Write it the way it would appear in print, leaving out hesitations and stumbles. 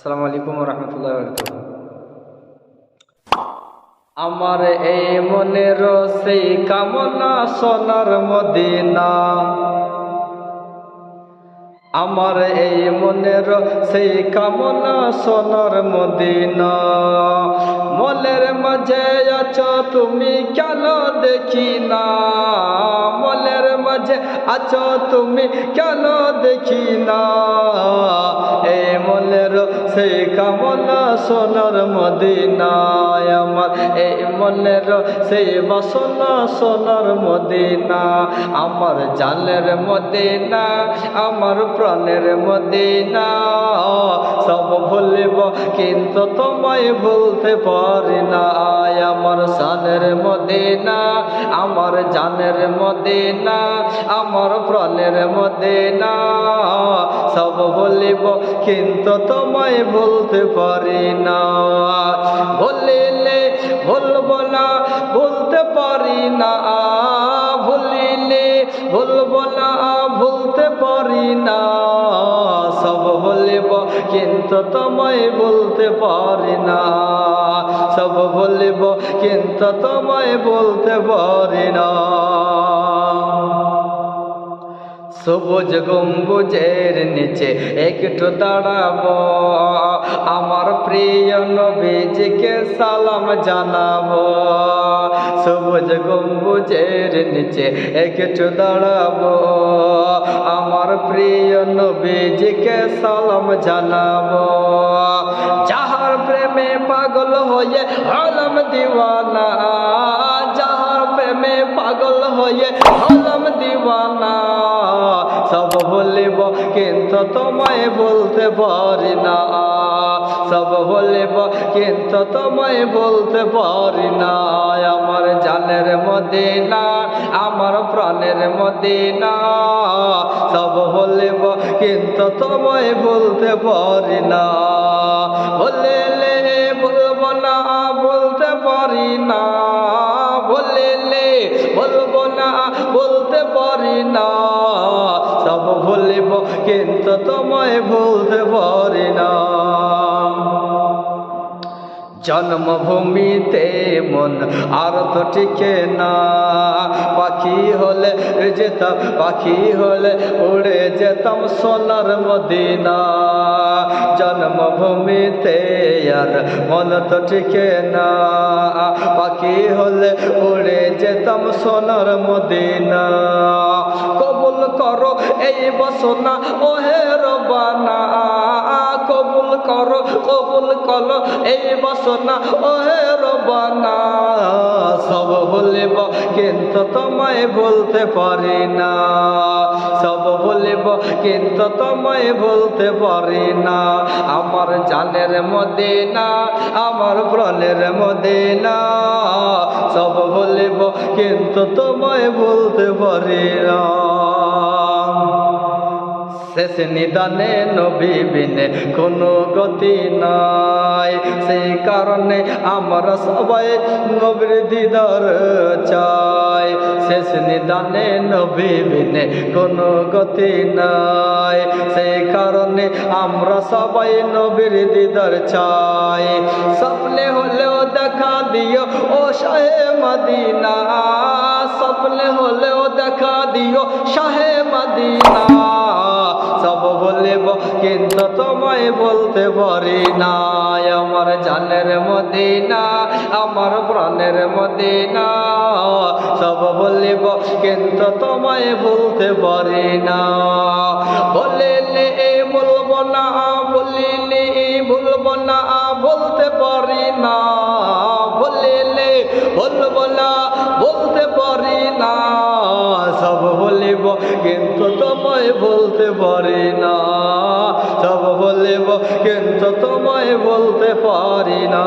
আসসালামু আলাইকুম ওয়া রাহমাতুল্লাহি ওয়া বারাকাতুহু। আমার এই মনের সেই কামনা সোনার মদিনা, আমার এই মনের সেই কামনা সোনার মদিনা। মনের মাঝে আছো তুমি কেন দেখি না, মনের মাঝে আছো তুমি কেন দেখি না। এই মনের সেই কামনা সোনার মদিনা, আমার এই মনের সেই বাসনা সোনার মদিনা। আমার জানের মদিনা, আমার প্রাণের মদিনা। সব ভুলিব কিন্তু তোমায় ভুলতে পারি না। আমার জানের মদিনা, আমার জানের মদিনা, আমার প্রাণের মদিনা। সব ভুলিব কিন্তু তোমায় ভুলতে পারি না। ভুলিলে ভুলব না, ভুলতে পারি না। ভুলিলে ভুলব না, ভুলতে পারি না। সব ভুলিব কিন্তু তোমায় বলতে পারি না। সব ভুলিব কিন্তু তোমায় বলতে পারি না। সবুজ গম্বুজের নিচে একটু দাঁড়াবো, আমার প্রিয় নবীজিকে সালাম জানাবো। সবুজ গম্বুজের নিচে একটু দাঁড়াবো, আমার প্রিয় নবীজিকে সালাম জানাবো। যাহার প্রেমে পাগল হয়ে হলাম দিওয়ানা, যাহার প্রেমে পাগল হয়ে হলাম দিওয়ানা। সব ভুলিব কিন্তু তোমায় বলতে পারি না। সব ভুলিব কিন্তু তোমায় বলতে পারি না। আমার জানের মদিনা, আমার প্রাণের মদিনা। সব ভুলিব কিন্তু তোমায় বলতে পারি না। বলিলে বলব না, বলতে পারি না। বলিলে বলব না, বলতে পারি না। সব ভুলিব কিন্তু তোমায় ভুলতে পারি না। জন্মভূমিতে মন আর তো টিকে না, পাখি হলে যেতাম, পাখি হলে উড়ে যেতাম সোনার মদিনা। জন্মভূমিতে আর মন তো টিকে না, পাখি হলে উড়ে যেতাম সোনার মদিনা। কবুল করো এই বাসনা ওহে রব্বানা, কবুল করো, কবুল করো এই বাসনা ওহে রব্বানা। সব ভুলিব কিন্তু তোমায় বলতে পারি না। সব ভুলিব কিন্তু তোমায় বলতে পারি না। আমার জানের মদিনা, আমার প্রাণের মদিনা। সব ভুলিব কিন্তু তোমায় বলতে পারি না। শেষ নিদানে নবী বিনে কোনো গতি নাই, সেই কারণে আমরা সবাই নবীর দিদার চাই। শেষ নিদানে নবী বিনে কোনো গতি নাই, সেই কারণে আমরা সবাই নবীর দিদার চাই। স্বপ্নে হলেও দেখা দিও ও শাহে মদিনা, স্বপ্নে হলেও দেখা দিও শাহে মদিনা। সব বলিব কিন্তু তোমায় বলতে পারি না। আমার জানের মদিনা, আমার প্রাণের মদিনা। সব বলিব কিন্তু তোমায় বলতে পারি না। বলিলে বলব না, বলিলে বলব না, বলতে পারি না। বলিলে বলব না, বলতে পারি না। সব বলিব কিন্তু তোমায় বলতে পারি না। সব বলিব কিন্তু তোমায় বলতে পারি না।